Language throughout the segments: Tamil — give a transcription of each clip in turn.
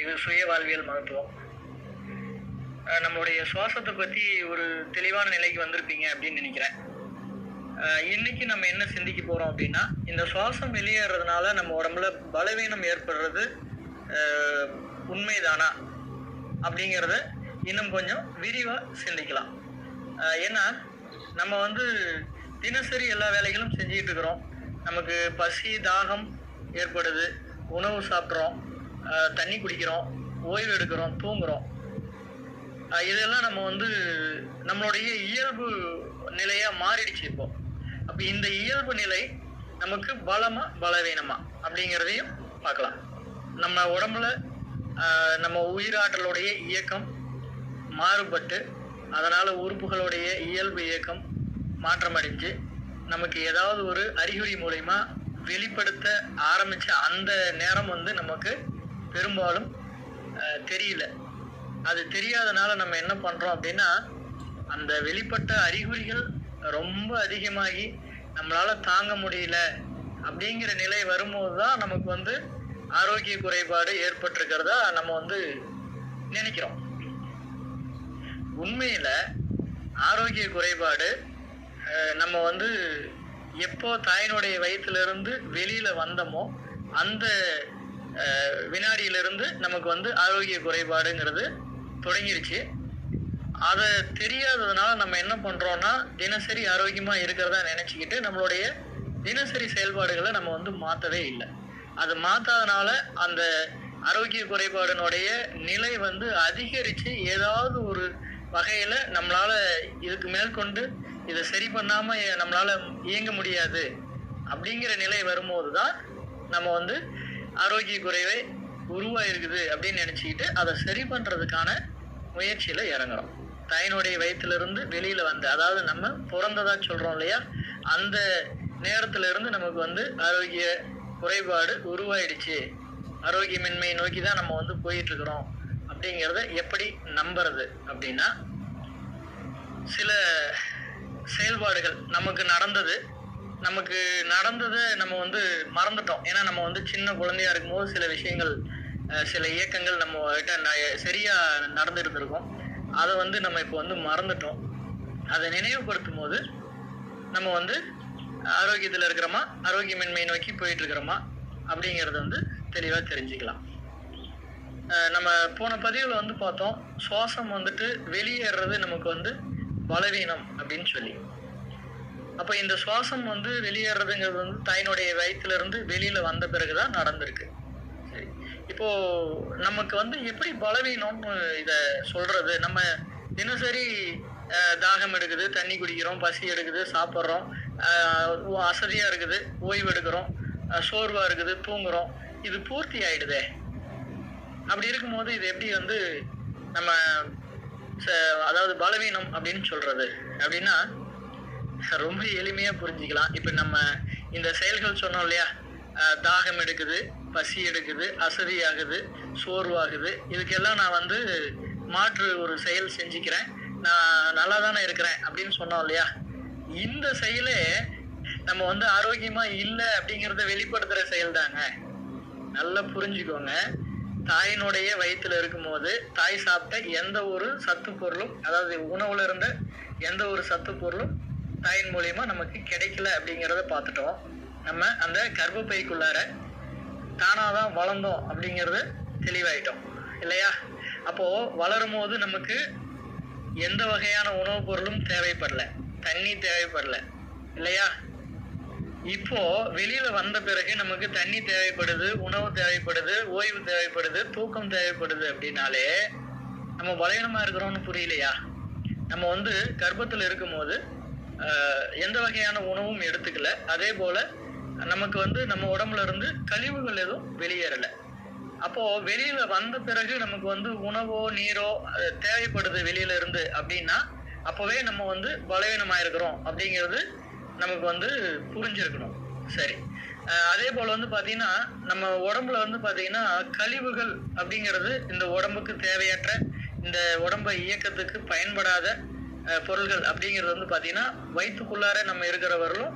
இது சுய வாழ்வியல் மருத்துவம். நம்மளுடைய சுவாசத்தை பத்தி ஒரு தெளிவான நிலைக்கு வந்திருப்பீங்க அப்படின்னு நினைக்கிறேன். இன்னைக்கு நம்ம என்ன சிந்திக்க போறோம் அப்படின்னா, இந்த சுவாசம் வெளியேறதுனால நம்ம உடம்புல பலவீனம் ஏற்படுறது உண்மைதானா அப்படிங்கிறத இன்னும் கொஞ்சம் விரிவா சிந்திக்கலாம். ஏன்னா நம்ம தினசரி எல்லா வேலைகளும் செஞ்சுக்கிட்டு இருக்கிறோம். நமக்கு பசி தாகம் ஏற்படுது, உணவு சாப்பிட்றோம், தண்ணி குடிக்கிறோம், ஓய்வு எடுக்கிறோம், தூங்குறோம். இதெல்லாம் நம்ம நம்மளுடைய இயல்பு நிலையா மாறிடுச்சு இப்போ. அப்ப இந்த இயல்பு நிலை நமக்கு பலமா பலவீனமா அப்படிங்கிறதையும் பார்க்கலாம். நம்ம உடம்புல நம்ம உயிராற்றலுடைய இயக்கம் மாறுபட்டு அதனால உறுப்புகளுடைய இயல்பு இயக்கம் மாற்றம் அடைஞ்சு நமக்கு ஏதாவது ஒரு அறிகுறி மூலமா வெளிப்படுத்த ஆரம்பிச்ச அந்த நேரம் நமக்கு பெரும்பாலும் தெரியல. அது தெரியாதனால நம்ம என்ன பண்றோம் அப்படின்னா, அந்த வெளிப்பட்ட அறிகுறிகள் ரொம்ப அதிகமாகி நம்மளால தாங்க முடியல அப்படிங்கிற நிலை வரும்போது தான் நமக்கு ஆரோக்கிய குறைபாடு ஏற்பட்டிருக்கிறதா நம்ம நினைக்கிறோம். உண்மையில ஆரோக்கிய குறைபாடு நம்ம எப்போ தாயினுடைய வயிற்றிலிருந்து வெளியில வந்தோமோ அந்த வினாடியிலிருந்து நமக்கு ஆரோக்கிய குறைபாடுங்கிறது தொடங்கிருச்சு. அதை தெரியாததுனால நம்ம என்ன பண்றோம்னா, தினசரி ஆரோக்கியமா இருக்கிறதா நினைச்சுக்கிட்டு நம்மளுடைய தினசரி செயல்பாடுகளை நம்ம மாற்றவே இல்லை. அது மாற்றாதனால அந்த ஆரோக்கிய குறைபாடுனுடைய நிலை அதிகரிச்சு ஏதாவது ஒரு வகையில நம்மளால இதுக்கு மேற்கொண்டு இதை சரி பண்ணாம நம்மளால இயங்க முடியாது அப்படிங்கிற நிலை வரும்போது தான் நம்ம ஆரோக்கிய குறைவை உருவாயிருக்குது அப்படின்னு நினைச்சுக்கிட்டு அதை சரி பண்றதுக்கான முயற்சியில இறங்குறோம். தாயினுடைய வயிற்றிலிருந்து வெளியில அதாவது நம்ம பிறந்ததா சொல்றோம் இல்லையா, அந்த நேரத்துல இருந்து நமக்கு ஆரோக்கிய குறைபாடு உருவாயிடுச்சு, ஆரோக்கியமின்மை நோக்கி தான் நம்ம போயிட்டு இருக்கிறோம் அப்படிங்கிறத எப்படி நம்புறது அப்படின்னா, சில செயல்பாடுகள் நமக்கு நடந்ததை நம்ம மறந்துட்டோம். ஏன்னா நம்ம சின்ன குழந்தையா இருக்கும்போது சில விஷயங்கள் சில இயக்கங்கள் நம்ம கிட்ட சரியா நடந்துருந்துருக்கோம். அதை நம்ம இப்போ மறந்துட்டோம். அதை நினைவுபடுத்தும் போது நம்ம ஆரோக்கியத்தில் இருக்கிறோமா, ஆரோக்கியமின்மை நோக்கி போயிட்டு இருக்கிறோமா அப்படிங்கிறத தெளிவா தெரிஞ்சுக்கலாம். நம்ம போன பதிவுல பார்த்தோம், சுவாசம் வெளியேறது நமக்கு பலவீனம் அப்படின்னு சொல்லி. அப்ப இந்த சுவாசம் வெளியேறதுங்கிறது தாயினுடைய வயிற்றுல இருந்து வெளியில வந்த பிறகுதான் நடந்திருக்கு. சரி, இப்போ நமக்கு எப்படி பலவீனம்னு இத சொல்றது? நம்ம தினசரி தாகம் எடுக்குது, தண்ணி குடிக்கிறோம், பசி எடுக்குது, சாப்பிட்றோம், அசதியா இருக்குது, ஓய்வு எடுக்கிறோம், சோர்வா இருக்குது, தூங்குறோம், இது பூர்த்தி ஆயிடுதே. அப்படி இருக்கும்போது இது எப்படி நம்ம அதாவது பலவீனம் அப்படின்னு சொல்றது அப்படின்னா, ரொம்ப எளிமையா புரிஞ்சுக்கலாம். இப்ப நம்ம இந்த செயல்கள் சொன்னோம் இல்லையா, தாகம் எடுக்குது, பசி எடுக்குது, அசதி ஆகுது, சோர்வாகுது, இதுக்கெல்லாம் நான் மாற்று ஒரு செயல் செஞ்சுக்கிறேன், நான் நல்லா தானே இருக்கிறேன் அப்படின்னு சொன்னோம் இல்லையா. இந்த செயலே நம்ம ஆரோக்கியமா இல்லை அப்படிங்கிறத வெளிப்படுத்துற செயல் தாங்க. நல்லா புரிஞ்சுக்கோங்க. தாயினுடைய வயிற்றுல இருக்கும்போது தாய் சாப்பிட்ட எந்த ஒரு சத்து பொருளும், அதாவது உணவுல இருந்த எந்த ஒரு சத்து பொருளும் தாயின் மூலியமா நமக்கு கிடைக்கல அப்படிங்கிறத பார்த்துட்டோம். நம்ம அந்த கர்ப்பப்பைக்குள்ளார தானாதான் வளர்ந்தோம் அப்படிங்கிறது தெளிவாயிட்டோம் இல்லையா. அப்போ வளரும் போது நமக்கு எந்த வகையான உணவுப் பொருளும் தேவைப்படல, தண்ணி தேவைப்படல இல்லையா. இப்போ வெளியில வந்த பிறகு நமக்கு தண்ணி தேவைப்படுது, உணவு தேவைப்படுது, ஓய்வு தேவைப்படுது, தூக்கம் தேவைப்படுது அப்படின்னாலே நம்ம பலவீனமா இருக்கிறோம்னு புரியலையா. நம்ம கர்ப்பத்துல இருக்கும்போது எந்த வகையான உணவும் எடுத்துக்கல, அதே போல நமக்கு நம்ம உடம்புல இருந்து கழிவுகள் எதுவும் வெளியேறல. அப்போ வெளியில வந்த பிறகு நமக்கு உணவோ நீரோ தேவைப்படுது வெளியில இருந்து அப்படின்னா, அப்பவே நம்ம பலவீனமா இருக்கிறோம் அப்படிங்கிறது நமக்கு புரிஞ்சிருக்கணும். சரி, அதே போல பாத்தீங்கன்னா நம்ம உடம்புல பாத்தீங்கன்னா கழிவுகள் அப்படிங்கிறது இந்த உடம்புக்கு தேவையற்ற, இந்த உடம்ப இயக்கத்துக்கு பயன்படாத பொருள்கள் அப்படிங்கிறது பாத்தீங்கன்னா வயிற்றுக்குள்ளார நம்ம இருக்கிறவர்களும்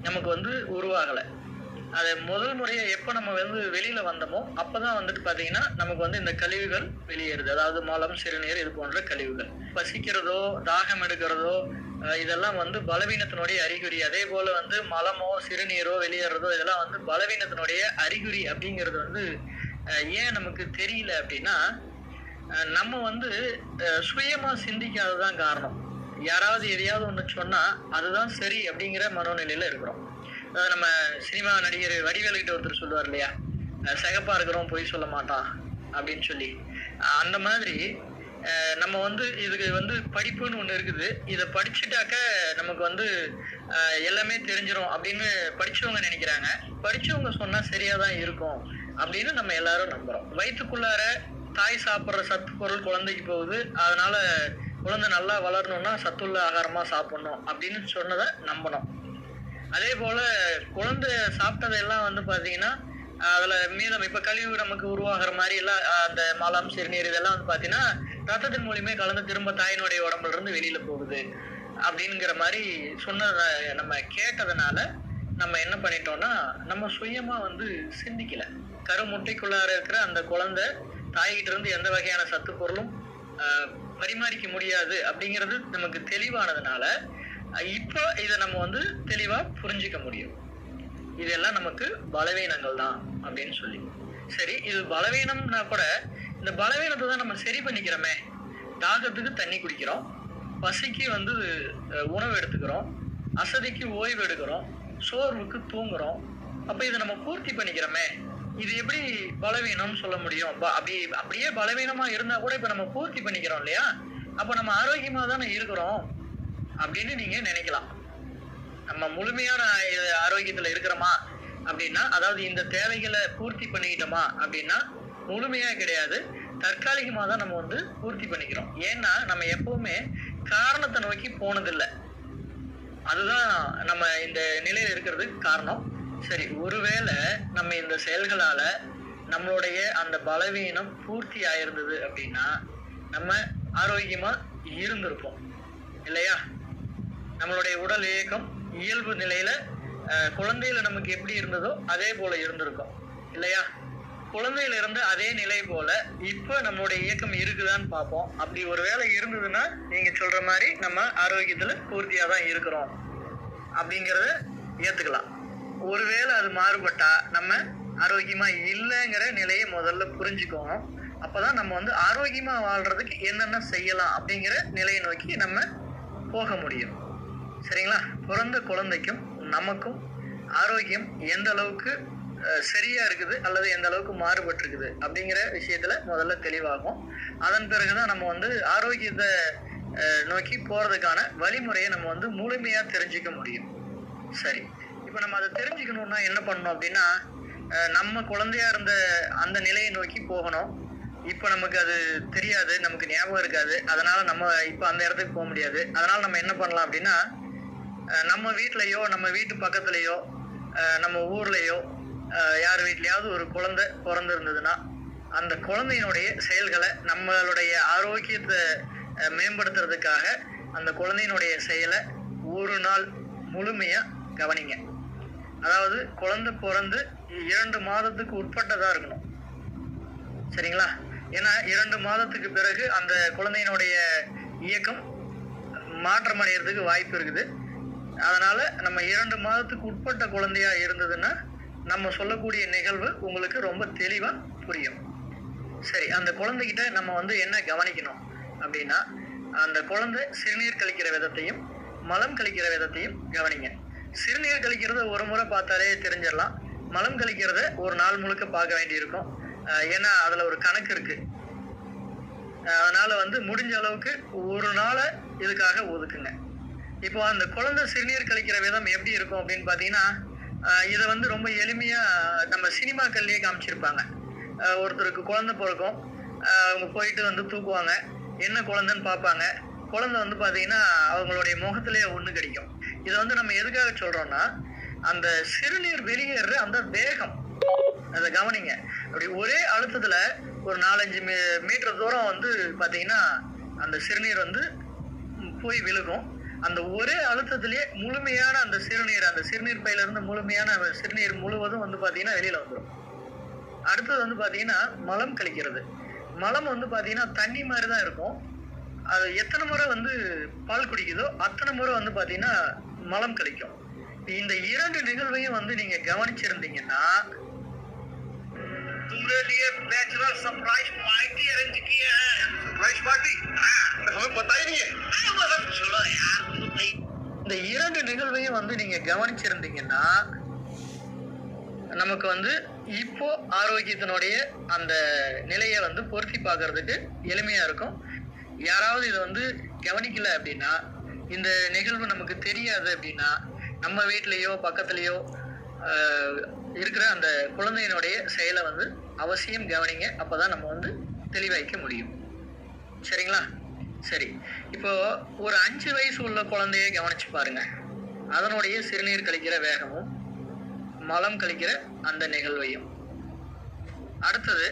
நமக்கு உருவாகலை. அது முதல் முறையா எப்ப நம்ம வந்து வெளியில வந்தோமோ, அப்பதான் வந்துட்டு பாத்தீங்கன்னா, நமக்கு வந்து இந்த கழிவுகள் வெளியேறுது. அதாவது மலம், சிறுநீர் இது போன்ற கழிவுகள். பசிக்கிறதோ, தாகம் எடுக்கிறதோ, இதெல்லாம் வந்து பலவீனத்தினுடைய அறிகுறி. அதே போல வந்து மலமோ, சிறுநீரோ வெளியேறதோ இதெல்லாம் வந்து பலவீனத்தினுடைய அறிகுறி அப்படிங்கிறது வந்து ஏன் நமக்கு தெரியல அப்படின்னா, நம்ம வந்து சுயமா சிந்திக்காததான் காரணம். யாராவது எதையாவது ஒண்ணு சொன்னா, அதுதான் சரி அப்படிங்கிற மனோநிலையில இருக்கிறோம். அதாவது நம்ம சினிமா நடிகர் வடிவேலு கிட்ட ஒருத்தர் சொல்லுவார் இல்லையா, சிகப்பா இருக்கிறவன் பொய் சொல்ல மாட்டான் அப்படின்னு சொல்லி. அந்த மாதிரி நம்ம வந்து இதுக்கு வந்து படிப்புன்னு ஒண்ணு இருக்குது. இத படிச்சுட்டாக்க நமக்கு வந்து எல்லாமே தெரிஞ்சிரும் அப்படின்னு படிச்சவங்க நினைக்கிறாங்க. படிச்சவங்க சொன்னா சரியாதான் இருக்கும் அப்படின்னு நம்ம எல்லாரும் நம்புறோம். வயித்துக்குள்ளார தாய் சாப்பிடுற சத்து பொருள் குழந்தைக்கு போகுது. அதனால குழந்தை நல்லா வளரணும்னா சத்துள்ள ஆகாரமா சாப்பிடணும் அப்படின்னு சொன்னதை நம்பணும். அதே போல குழந்தை சாப்பிட்டதெல்லாம் வந்து பாத்தீங்கன்னா, அதுல மீதம் இப்ப கழிவு நமக்கு உருவாகிற மாதிரி எல்லாம் அந்த மலம், சிறுநீர் இதெல்லாம் வந்து பாத்தீங்கன்னா ரத்தத்தின் மூலியமே கலந்து திரும்ப தாயினுடைய உடம்புல இருந்து வெளியில போகுது அப்படிங்கிற மாதிரி சொன்னத நம்ம கேட்டதுனால நம்ம என்ன பண்ணிட்டோம்னா, நம்ம சுயமா வந்து சிந்திக்கல. கருமுட்டைக்குள்ளார இருக்கிற அந்த குழந்தை தாய்கிட்ட இருந்து எந்த வகையான சத்து பொருளும் பரிமாறிக்க முடியாது அப்படிங்கிறது நமக்கு தெளிவானதுனால இப்போ இதை நம்ம வந்து தெளிவா புரிஞ்சுக்க முடியும். இதெல்லாம் நமக்கு பலவீனங்கள் தான் அப்படின்னு சொல்லி. சரி, இது பலவீனம்னா கூட இந்த பலவீனத்தை தான் நம்ம சரி பண்ணிக்கிறோமே. தாகத்துக்கு தண்ணி குடிக்கிறோம், பசிக்கு வந்து உணவு எடுத்துக்கிறோம், அசதிக்கு ஓய்வு எடுக்கிறோம், சோர்வுக்கு தூங்குறோம். அப்ப இதை நம்ம பூர்த்தி பண்ணிக்கிறோமே, இது எப்படி பலவீனம்னு சொல்ல முடியும்? அப்படியே பலவீனமா இருந்தா கூட இப்ப நம்ம பூர்த்தி பண்ணிக்கிறோம் இல்லையா, அப்ப நம்ம ஆரோக்கியமா தானே இருக்கிறோம் அப்படின்னு நீங்க நினைக்கலாம். நம்ம முழுமையான ஆரோக்கியத்துல இருக்கிறோமா அப்படின்னா, அதாவது இந்த தேவைகளை பூர்த்தி பண்ணிக்கிட்டோமா அப்படின்னா முழுமையா கிடையாது. தற்காலிகமா தான் நம்ம வந்து பூர்த்தி பண்ணிக்கிறோம். ஏன்னா நம்ம எப்பவுமே காரணத்தை நோக்கி போனதில்லை. அதுதான் நம்ம இந்த நிலையில இருக்கிறதுக்கு காரணம். சரி, ஒருவேளை நம்ம இந்த செயல்களால நம்மளுடைய அந்த பலவீனம் பூர்த்தி ஆயிருந்தது அப்படின்னா நம்ம ஆரோக்கியமா இருந்திருப்போம் இல்லையா? நம்மளுடைய உடல் இயக்கம் இயல்பு நிலையில குழந்தையில நமக்கு எப்படி இருந்ததோ அதே போல இருந்திருக்கும் இல்லையா? குழந்தையில இருந்த அதே நிலை போல இப்ப நம்மளுடைய இயக்கம் இருக்குதான்னு பார்ப்போம். அப்படி ஒரு வேளை இருந்ததுன்னா நீங்க சொல்ற மாதிரி நம்ம ஆரோக்கியத்துல பூர்த்தியா தான் இருக்கிறோம் அப்படிங்கிறத ஏத்துக்கலாம். ஒருவேளை அது மாறுபட்டா நம்ம ஆரோக்கியமா இல்லைங்கிற நிலையை முதல்ல புரிஞ்சுக்கணும். அப்பதான் நம்ம வந்து ஆரோக்கியமா வாழ்றதுக்கு என்னென்ன செய்யலாம் அப்படிங்கிற நிலையை நோக்கி நம்ம போக முடியும். சரிங்களா? பிறந்த குழந்தைக்கும் நமக்கும் ஆரோக்கியம் எந்த அளவுக்கு சரியா இருக்குது அல்லது எந்த அளவுக்கு மாறுபட்டு இருக்குது அப்படிங்கிற விஷயத்துல முதல்ல தெளிவாகும். அதன் பிறகுதான் நம்ம வந்து ஆரோக்கியத்தை நோக்கி போறதுக்கான வழிமுறையை நம்ம வந்து முழுமையா தெரிஞ்சுக்க முடியும். சரி, இப்ப நம்ம அதை தெரிஞ்சுக்கணும்னா என்ன பண்ணணும் அப்படின்னா, நம்ம குழந்தையா இருந்த அந்த நிலையை நோக்கி போகணும். இப்ப நமக்கு அது தெரியாது, நமக்கு ஞாபகம் இருக்காது, அதனால நம்ம இப்ப அந்த இடத்துக்கு போக முடியாது. அதனால நம்ம என்ன பண்ணலாம் அப்படின்னா, நம்ம வீட்லயோ நம்ம வீட்டு பக்கத்துலயோ நம்ம ஊர்லயோ யார் வீட்லயாவது ஒரு குழந்தை பிறந்திருந்ததுன்னா அந்த குழந்தையினுடைய செயல்களை நம்மளுடைய ஆரோக்கியத்தை மேம்படுத்துறதுக்காக அந்த குழந்தையினுடைய செயலை ஒரு நாள் முழுமையா கவனிங்க. அதாவது குழந்தை பிறந்து 2 மாதத்துக்கு உட்பட்டதா இருக்கணும். சரிங்களா? ஏன்னா 2 மாதத்துக்கு பிறகு அந்த குழந்தையினுடைய இயக்கம் மாற்றம் அடைகிறதுக்கு வாய்ப்பு இருக்குது. அதனால நம்ம 2 மாதத்துக்கு உட்பட்ட குழந்தையா இருந்ததுன்னா நம்ம சொல்லக்கூடிய நிகழ்வு உங்களுக்கு ரொம்ப தெளிவா புரியும். சரி, அந்த குழந்தைகிட்ட நம்ம வந்து என்ன கவனிக்கணும் அப்படின்னா, அந்த குழந்தை சிறுநீர் கழிக்கிற விதத்தையும் மலம் கழிக்கிற விதத்தையும் கவனிங்க. சிறுநீர் கழிக்கிறத ஒரு முறை பார்த்தாலே தெரிஞ்சிடலாம். மலம் கழிக்கிறத ஒரு நாள் முழுக்க பார்க்க வேண்டியிருக்கும். ஏன்னா அதுல ஒரு கணக்கு இருக்கு. அதனால வந்து முடிஞ்ச அளவுக்கு ஒரு நாளை இதுக்காக ஒதுக்குங்க. இப்போ அந்த குழந்தை சிறுநீர் கழிக்கிற விதம் எப்படி இருக்கும் அப்படின்னு பாத்தீங்கன்னா, இதை வந்து ரொம்ப எளிமையா நம்ம சினிமாக்கள்லயே காமிச்சிருப்பாங்க. ஒருத்தருக்கு குழந்தை பிறக்கும், அவங்க போயிட்டு வந்து தூக்குவாங்க, என்ன குழந்தைன்னு பார்ப்பாங்க. குழந்தை வந்து பாத்தீங்கன்னா அவங்களுடைய முகத்திலேயே ஒண்ணு கிடைக்கும். இதை வந்து நம்ம எதுக்காக சொல்றோம்னா, அந்த சிறுநீர் வெளியேற அந்த வேகம், அதை கவனிங்க. அப்படி ஒரே அழுத்தத்துல ஒரு 4-5 மீட்டர் தூரம் வந்து பாத்தீங்கன்னா அந்த சிறுநீர் வந்து போய் விழுகும். அந்த ஒரே அழுத்தத்திலேயே முழுமையான அந்த சிறுநீர் பையில இருந்து முழுமையான சிறுநீர் முழுவதும் வந்து பாத்தீங்கன்னா வெளியில வந்துடும். அடுத்தது வந்து பாத்தீங்கன்னா மலம் கழிக்கிறது. மலம் வந்து பாத்தீங்கன்னா தண்ணி மாதிரிதான் இருக்கும். அது எத்தனை முறை வந்து பால் குடிக்குதோ அத்தனை முறை வந்து பாத்தீங்கன்னா மலம் கழிக்கும். இந்த 2 நிகழ்வையும் வந்து நீங்க கவனிச்சிருந்தீங்கன்னா तुमने लिए बैचलर सरप्राइज पार्टी अरेंज की है। Surprise party? हमें पता ही नहीं है। छोड़ो यार, இந்த 2 நிகழ்வையும் வந்து நீங்க கவனிச்சிருந்தீங்கன்னா நமக்கு வந்து இப்போ ஆரோக்கியத்தினுடைய அந்த நிலையை வந்து பொருத்தி பார்க்கறதுக்கு எளிமையா இருக்கும். யாராவது இதை வந்து கவனிக்கல அப்படின்னா, இந்த நிகழ்வு நமக்கு தெரியாது அப்படின்னா, நம்ம வீட்லயோ பக்கத்துலயோ இருக்கிற அந்த குழந்தையினுடைய செயலை வந்து அவசியம் கவனிங்க. அப்பதான் நம்ம வந்து தெளிவாய்க்க முடியும். சரிங்களா? சரி, இப்போ ஒரு 5 வயசு உள்ள குழந்தைய கவனிச்சு பாருங்க. அதனுடைய சிறுநீர் கழிக்கிற வேகமும் மலம் கழிக்கிற அந்த நிகழ்வையும். அடுத்தது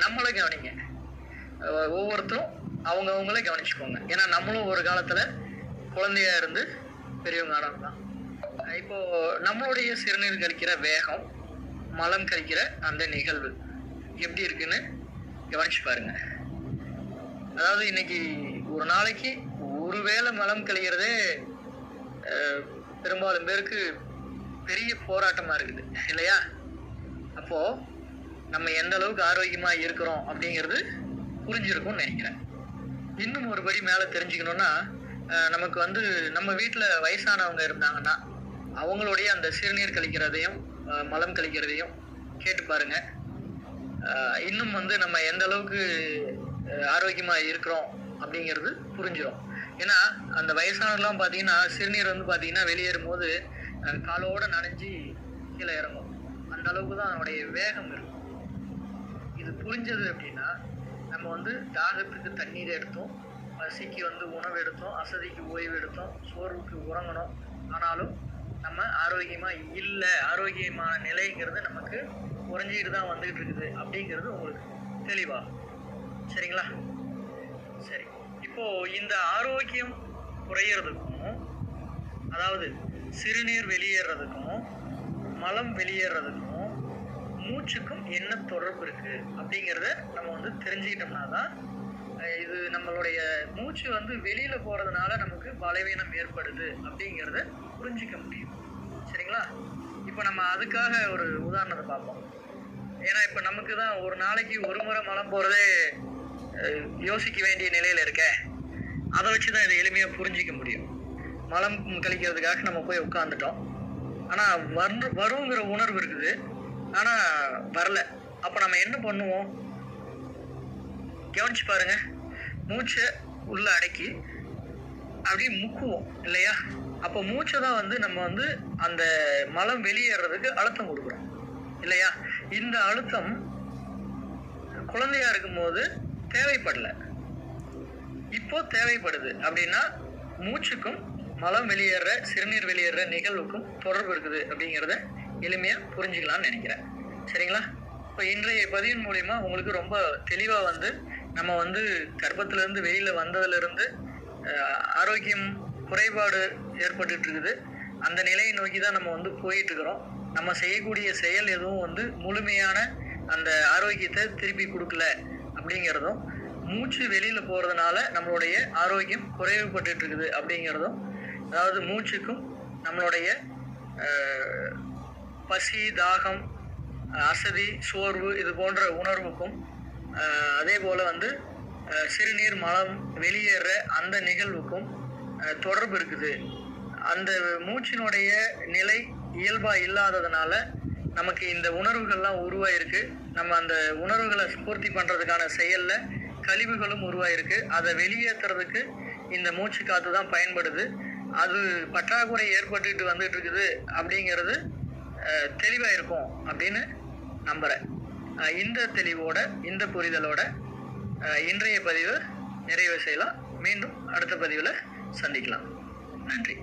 நம்மளை கவனிங்க. ஒவ்வொருத்தரும் அவங்கள கவனிச்சுக்கோங்க. ஏன்னா நம்மளும் ஒரு காலத்துல குழந்தையா இருந்து பெரியவங்க ஆனவங்க. இப்போ நம்மளுடைய சிறுநீர் கழிக்கிற வேகம், மலம் கழிக்கிற அந்த நிகழ்வு எப்படி இருக்குன்னு கவனிச்சு பாருங்க. அதாவது இன்னைக்கு ஒரு நாளைக்கு ஒருவேளை மலம் கழிக்கிறதே பெரும்பாலும் பேருக்கு பெரிய போராட்டமா இருக்குது இல்லையா? அப்போ நம்ம எந்த அளவுக்கு ஆரோக்கியமா இருக்கிறோம் அப்படிங்கிறது புரிஞ்சிருக்கும்னு நினைக்கிறேன். இன்னும் ஒரு படி மேல தெரிஞ்சுக்கணும்னா, நமக்கு வந்து நம்ம வீட்டுல வயசானவங்க இருந்தாங்கன்னா அவங்களுடைய அந்த சிறுநீர் கழிக்கிறதையும் மலம் கழிக்கிறதையும் கேட்டு பாருங்க. இன்னும் வந்து நம்ம எந்த அளவுக்கு ஆரோக்கியமா இருக்கிறோம் அப்படிங்கிறது புரிஞ்சிடும். ஏன்னா அந்த வயசானவர்லாம் பாத்தீங்கன்னா சிறுநீர் வந்து பாத்தீங்கன்னா வெளியேறும் போது காலோட நனைஞ்சு கீழே இறங்கும். அந்த அளவுக்கு தான் அதனுடைய வேகம் இருக்கும். இது புரிஞ்சது அப்படின்னா நம்ம வந்து தாகத்துக்கு தண்ணீர் எடுத்தோம், பசிக்கு வந்து உணவு எடுத்தோம், அசதிக்கு ஓய்வு எடுத்தோம், சோர்வுக்கு உறங்கணும். ஆனாலும் நம்ம ஆரோக்கியமா இல்லை, ஆரோக்கியமான நிலைங்கிறது நமக்கு குறைஞ்சிட்டு தான் வந்துகிட்டு இருக்குது அப்படிங்கிறது உங்களுக்கு தெளிவா? சரிங்களா? சரி, இப்போ இந்த ஆரோக்கியம் குறையறதுக்கும், அதாவது சிறுநீர் வெளியேறதுக்கும் மலம் வெளியேறதுக்கும் மூச்சுக்கும் என்ன தொடர்பு இருக்கு அப்படிங்கிறத நம்ம வந்து தெரிஞ்சுக்கிட்டோம்னா தான் இது நம்மளுடைய மூச்சு வந்து வெளியில போறதுனால நமக்கு பலவீனம் ஏற்படுது அப்படிங்கிறத புரிஞ்சிக்க முடியும். சரிங்களா? இப்போ நம்ம அதுக்காக ஒரு உதாரணத்தை பார்ப்போம். ஏன்னா இப்போ நமக்கு தான் ஒரு நாளைக்கு ஒரு முறை மலம் போறதே யோசிக்க வேண்டிய நிலையில இருக்க. அதை வச்சுதான் இதை எளிமையா புரிஞ்சிக்க முடியும். மலம் கழிக்கிறதுக்காக நம்ம போய் உட்காந்துட்டோம், ஆனா வருங்கிற உணர்வு இருக்குது, ஆனா வரல. அப்ப நம்ம என்ன பண்ணுவோம்? கவனிச்சு பாருங்க. மூச்சை உள்ள அடக்கி அப்படியே முக்குவோம் இல்லையா? அப்போ மூச்சை தான் வந்து நம்ம வந்து அந்த மலம் வெளியேறதுக்கு அழுத்தம் கொடுக்குறோம் இல்லையா? இந்த அழுத்தம் குழந்தையா இருக்கும் போது தேவைப்படல, இப்போ தேவைப்படுது. அப்படின்னா மூச்சுக்கும் மலம் வெளியேற சிறுநீர் வெளியேற நிகழ்வுக்கும் தொடர்பு இருக்குது அப்படிங்கிறத எளிமையா புரிஞ்சுக்கலாம்னு நினைக்கிறேன். சரிங்களா? இப்போ இன்றைய பதிவின் மூலியமா உங்களுக்கு ரொம்ப தெளிவா வந்து நம்ம வந்து கர்ப்பத்துல இருந்து வெளியில வந்ததுல இருந்து ஆரோக்கியம் குறைபாடு ஏற்பட்டு இருக்குது. அந்த நிலையை நோக்கி தான் நம்ம வந்து போயிட்டு இருக்கிறோம். நம்ம செய்யக்கூடிய செயல் எதுவும் வந்து முழுமையான அந்த ஆரோக்கியத்தை திருப்பி கொடுக்கல அப்படிங்கிறதும், மூச்சு வெளியில போறதுனால நம்மளுடைய ஆரோக்கியம் குறைவுபட்டு இருக்குது அப்படிங்கிறதும், அதாவது மூச்சுக்கும் நம்மளுடைய பசி, தாகம், அசதி, சோர்வு இது போன்ற உணர்வுக்கும் அதே போல வந்து சிறுநீர் மலம் வெளியேற அந்த நிகழ்வுக்கும் தொடர்பு இருக்குது. அந்த மூச்சினுடைய நிலை இயல்பா இல்லாததுனால நமக்கு இந்த உணர்வுகள்லாம் உருவாயிருக்கு. நம்ம அந்த உணர்வுகளை பூர்த்தி பண்றதுக்கான செயல்ல கழிவுகளும் உருவாயிருக்கு. அதை வெளியேற்றுறதுக்கு இந்த மூச்சு காத்து தான் பயன்படுது. அது பற்றாக்குறை ஏற்பட்டுட்டு வந்துட்டு இருக்குது அப்படிங்கிறது தெளிவா இருக்கும் அப்படின்னு நம்புறேன். இந்த தெளிவோட இந்த புரிதலோட இன்றைய பதிவு நிறைவு செய்யலாம். மீண்டும் அடுத்த பதிவில் சந்திக்கலாம். நன்றி.